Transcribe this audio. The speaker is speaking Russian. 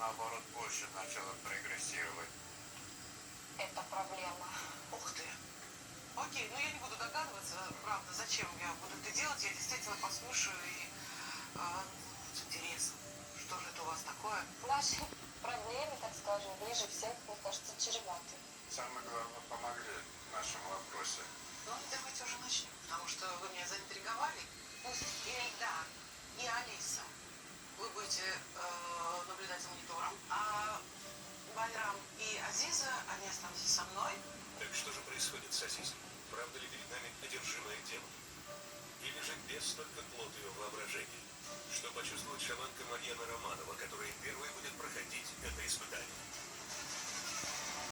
наоборот, больше начала прогрессировать. Это проблема. Ух ты. Окей, ну я не буду догадываться, правда, зачем я буду это делать. Я действительно послушаю и с интересом. Что же это у вас такое? Наши проблемы, так скажем, ближе всех, мне кажется, чреваты. Самое главное, помогли в нашем вопросе. Ну, давайте уже начнем, потому что вы меня заинтриговали. И Эльдар, и Алиса. Вы будете наблюдать за монитором, а Байрам и Азиза, они останутся со мной. Так что же происходит с Азизой? Правда ли перед нами одержимая демон? Или же бес только плод ее воображения? Что почувствует шаманка Марьяна Романова, которая первой будет проходить это испытание?